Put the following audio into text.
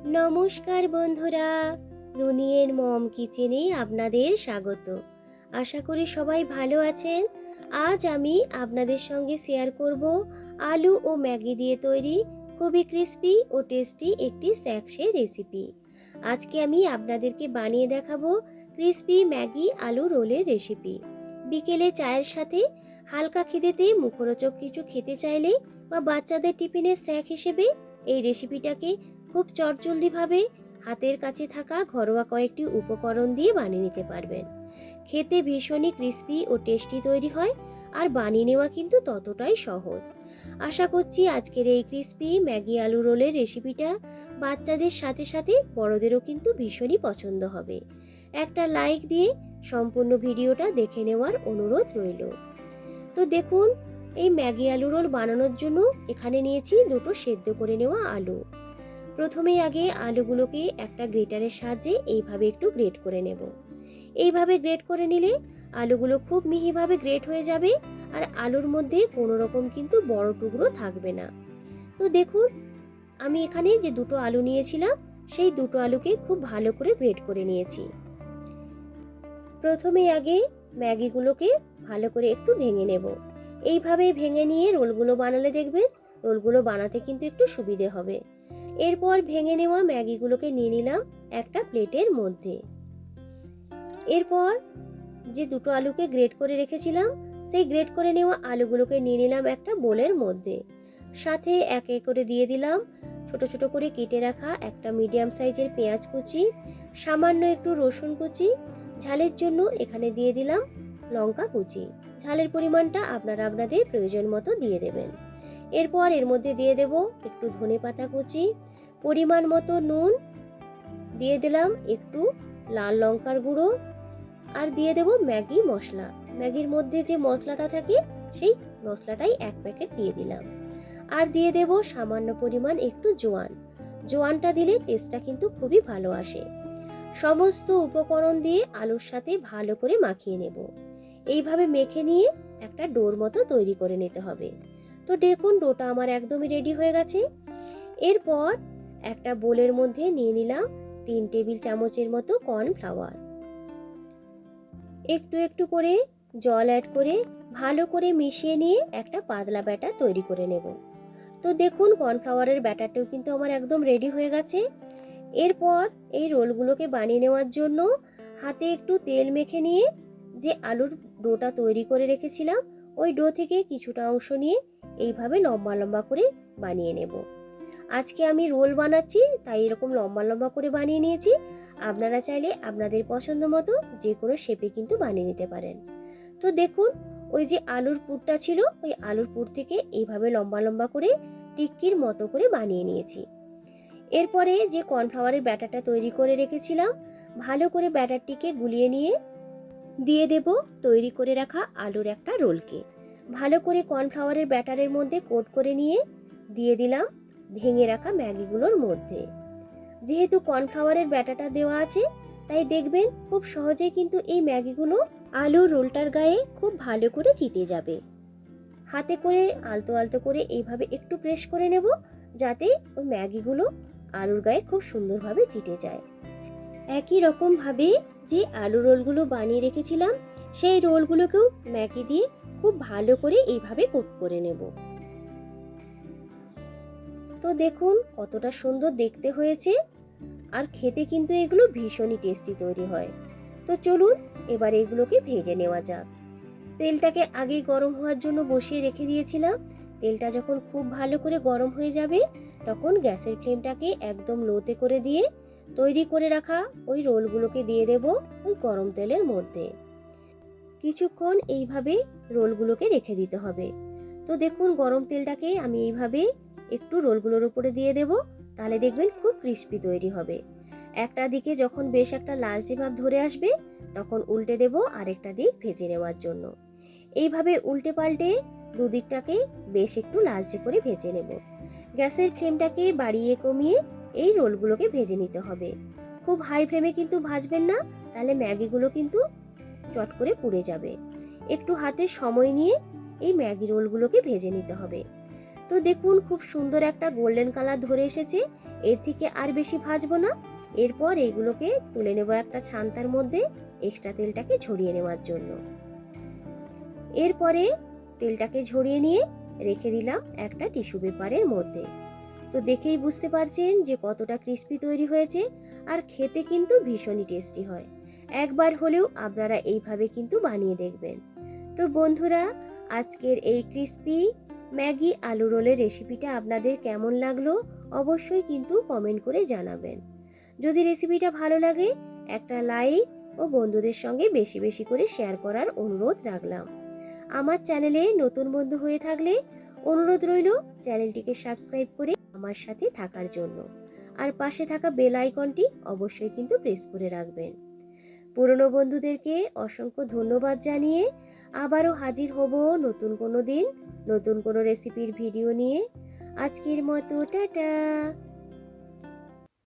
নমস্কার বন্ধুরা, রুনিয়ের মম কিচেনে আপনাদের স্বাগত। আশা করি সবাই ভালো আছেন। আজ আমি আপনাদের সঙ্গে শেয়ার করব আলু ও ম্যাগি দিয়ে তৈরি খুবই ক্রিস্পি ও টেস্টি একটি স্ন্যাক্সের রেসিপি। আজকে আমি আপনাদেরকে বানিয়ে দেখাবো ক্রিস্পি ম্যাগি আলু রোলের রেসিপি। বিকেলে চায়ের সাথে হালকা খিদেতে মুখরোচক কিছু খেতে চাইলে বা বাচ্চাদের টিফিনের স্ন্যাক হিসেবে এই রেসিপিটাকে খুব চটজলদিভাবে হাতের কাছে থাকা ঘরোয়া কয়েকটি উপকরণ দিয়ে বানিয়ে নিতে পারবেন। খেতে ভীষণই ক্রিস্পি ও টেস্টি তৈরি হয়, আর বানিয়ে নেওয়া কিন্তু ততটাই সহজ। আশা করছি আজকের এই ক্রিস্পি ম্যাগি আলু রোলের রেসিপিটা বাচ্চাদের সাথে সাথে বড়দেরও কিন্তু ভীষণই পছন্দ হবে। একটা লাইক দিয়ে সম্পূর্ণ ভিডিওটা দেখে নেওয়ার অনুরোধ রইল। তো দেখুন, এই ম্যাগি আলু রোল বানানোর জন্য এখানে নিয়েছি দুটো সেদ্ধ করে নেওয়া আলু। প্রথমেই আগে আলুগুলোকে একটা গ্রেটারের সাহায্যে এইভাবে একটু গ্রেট করে নেব। এইভাবে গ্রেট করে নিলে আলুগুলো খুব মিহিভাবে গ্রেট হয়ে যাবে, আর আলুর মধ্যে কোনো রকম কিন্তু বড় টুকরো থাকবে না। তো দেখুন, আমি এখানে যে দুটো আলু নিয়েছিলাম সেই দুটো আলুকে খুব ভালো করে গ্রেট করে নিয়েছি। প্রথমেই আগে ম্যাগিগুলোকে ভালো করে একটু ভেঙে নেব। এইভাবে ভেঙে নিয়ে রোলগুলো বানালে দেখবেন রোলগুলো বানাতে কিন্তু একটু সুবিধে হবে। এরপর ভেঙে নেওয়া ম্যাগিগুলোকে নিয়ে নিলাম একটা প্লেটের মধ্যে। এরপর যে দুটো আলুকে গ্রেট করে রেখেছিলাম সেই গ্রেট করে নেওয়া আলুগুলোকে নিয়ে নিলাম একটা বোলের মধ্যে। সাথে এক এক করে দিয়ে দিলাম ছোট ছোট করে কেটে রাখা একটা মিডিয়াম সাইজের পেঁয়াজ কুচি, সামান্য একটু রসুন কুচি, ঝালের জন্য এখানে দিয়ে দিলাম লঙ্কা কুচি। ঝালের পরিমাণটা আপনারা আপনাদের প্রয়োজন মতো দিয়ে দেবেন। এরপর এর মধ্যে দিয়ে দেব একটু ধনেপাতা কুচি, পরিমাণ মতো নুন, দিয়ে দিলাম একটু লাল লঙ্কার গুঁড়ো, আর দিয়ে দেব ম্যাগি মশলা। ম্যাগির মধ্যে যে মশলাটা থাকে সেই মশলাটাই এক প্যাকেট দিয়ে দিলাম। আর দিয়ে দেব সামান্য পরিমাণ একটু জোয়ান। জোয়ানটা দিলে টেস্টটা কিন্তু খুবই ভালো আসে। সমস্ত উপকরণ দিয়ে আলুর সাথে ভালো করে মাখিয়ে নেব। এইভাবে মেখে নিয়ে একটা ডোর মতো তৈরি করে নিতে হবে। তো দেখুন, ডোটা আমার একদমই রেডি হয়ে গেছে। এরপর একটা বোলের মধ্যে নিয়ে নিলাম 3 টেবিল চামচের মতো কর্নফ্লাওয়ার। একটু একটু করে জল অ্যাড করে ভালো করে মিশিয়ে নিয়ে একটা পাতলা ব্যাটার তৈরি করে নেব। তো দেখুন, কর্নফ্লাওয়ারের ব্যাটারটাও কিন্তু আমার একদম রেডি হয়ে গেছে। এরপর এই রোলগুলোকে বানিয়ে নেওয়ার জন্য হাতে একটু তেল মেখে নিয়ে যে আলুর ডোটা তৈরি করে রেখেছিলাম ওই ডো থেকে কিছুটা অংশ নিয়ে এইভাবে লম্বা লম্বা করে বানিয়ে নেব। আজকে আমি রোল বানাচ্ছি তাই এরকম লম্বা লম্বা করে বানিয়ে নিয়েছি। আপনারা চাইলে আপনাদের পছন্দ মতো যে কোনো শেপে কিন্তু বানিয়ে নিতে পারেন। তো দেখুন, ওই যে আলুর পুরটা ছিল ওই আলুর পুর থেকে এইভাবে লম্বা লম্বা করে টিক্কির মতো করে বানিয়ে নিয়েছি। এরপরে যে কর্নফ্লাওয়ারের ব্যাটারটা তৈরি করে রেখেছিলাম ভালো করে ব্যাটারটিকে গুলিয়ে নিয়ে দিয়ে দেব তৈরি করে রাখা আলুর একটা রোলকে। ভালো করে কর্নফ্লাওয়ারের ব্যাটারের মধ্যে কোট করে নিয়ে দিয়ে দিলাম ভেঙে রাখা ম্যাগিগুলোর মধ্যে। যেহেতু কর্নফ্লাওয়ারের ব্যাটারটা দেওয়া আছে তাই দেখবেন খুব সহজেই কিন্তু এই ম্যাগিগুলো আলুর রোলটার গায়ে খুব ভালো করে চিটে যাবে। হাতে করে আলতো আলতো করে এইভাবে একটু প্রেস করে নেব যাতে ওই ম্যাগিগুলো আলুর গায়ে খুব সুন্দরভাবে চিটে যায়। একই রকমভাবে যে আলু রোলগুলো বানিয়ে রেখেছিলাম সেই রোলগুলোকেও ম্যাগি দিয়ে খুব ভালো করে এইভাবে কোট করে নেব। তো দেখুন কতটা সুন্দর দেখতে হয়েছে, আর খেতে কিন্তু এগুলো ভীষণই টেস্টি তৈরি হয়। তো চলুন এবার এগুলোকে ভেজে নেওয়া যাক। তেলটাকে আগে গরম হওয়ার জন্য বসিয়ে রেখে দিয়েছিলাম। তেলটা যখন খুব ভালো করে গরম হয়ে যাবে তখন গ্যাসের ফ্লেমটাকে একদম লোতে করে দিয়ে তৈরি করে রাখা ওই রোলগুলোকে দিয়ে দেব ওই গরম তেলের মধ্যে। কিছুক্ষণ এইভাবে রোলগুলোকে রেখে দিতে হবে। তো দেখুন, গরম তেলটাকে আমি এইভাবে একটু রোলগুলোর উপরে দিয়ে দেব, তাহলে দেখবেন খুব ক্রিস্পি তৈরি হবে। একটা দিকে যখন বেশ একটা লালচে ভাব ধরে আসবে তখন উল্টে দেব আরেকটা দিক ভেজে নেওয়ার জন্য। এইভাবে উল্টে পাল্টে দুদিকটাকে বেশ একটু লালচে করে ভেজে নেব। গ্যাসের ফ্লেমটাকে বাড়িয়ে কমিয়ে এই রোলগুলোকে ভেজে নিতে হবে। খুব হাই ফ্লেমে কিন্তু ভাজবেন না, তাহলে ম্যাগিগুলো কিন্তু চট করে পুড়ে যাবে। একটু হাতে সময় নিয়ে এই ম্যাগি রোলগুলোকে ভেজে নিতে হবে। তো দেখুন খুব সুন্দর একটা গোল্ডেন কালার ধরে এসেছে। এর থেকে আর বেশি ভাজবো না। এরপর এইগুলোকে তুলে নেব একটা ছান্তার মধ্যে এক্সট্রা তেলটাকে ঝরিয়ে নেওয়ার জন্য। এরপরে তেলটাকে ঝরিয়ে নিয়ে রেখে দিলাম একটা টিস্যু পেপারের মধ্যে। তো দেখেই বুঝতে পারছেন যে কতটা ক্রিস্পি তৈরি হয়েছে, আর খেতে কিন্তু ভীষণই টেস্টি হয়। একবার হলেও আপনারা এইভাবে কিন্তু বানিয়ে দেখবেন। তো বন্ধুরা, আজকের এই ক্রিস্পি ম্যাগি আলু রোলের রেসিপিটা আপনাদের কেমন লাগলো অবশ্যই কিন্তু কমেন্ট করে জানাবেন। যদি রেসিপিটা ভালো লাগে একটা লাইক ও বন্ধুদের সঙ্গে বেশি বেশি করে শেয়ার করার অনুরোধ রাখলাম। আমার চ্যানেলে নতুন বন্ধু হয়ে থাকলে অনুরোধ রইল চ্যানেলটিকে সাবস্ক্রাইব করে আমার সাথে থাকার জন্য, আর পাশে থাকা বেল আইকনটি অবশ্যই কিন্তু প্রেস করে রাখবেন। পুরনো বন্ধুদেরকে অসংখ্য ধন্যবাদ জানিয়ে আবারও হাজির হব নতুন কোনো দিন নতুন কোনো রেসিপির ভিডিও নিয়ে। আজকের মতো টাটা।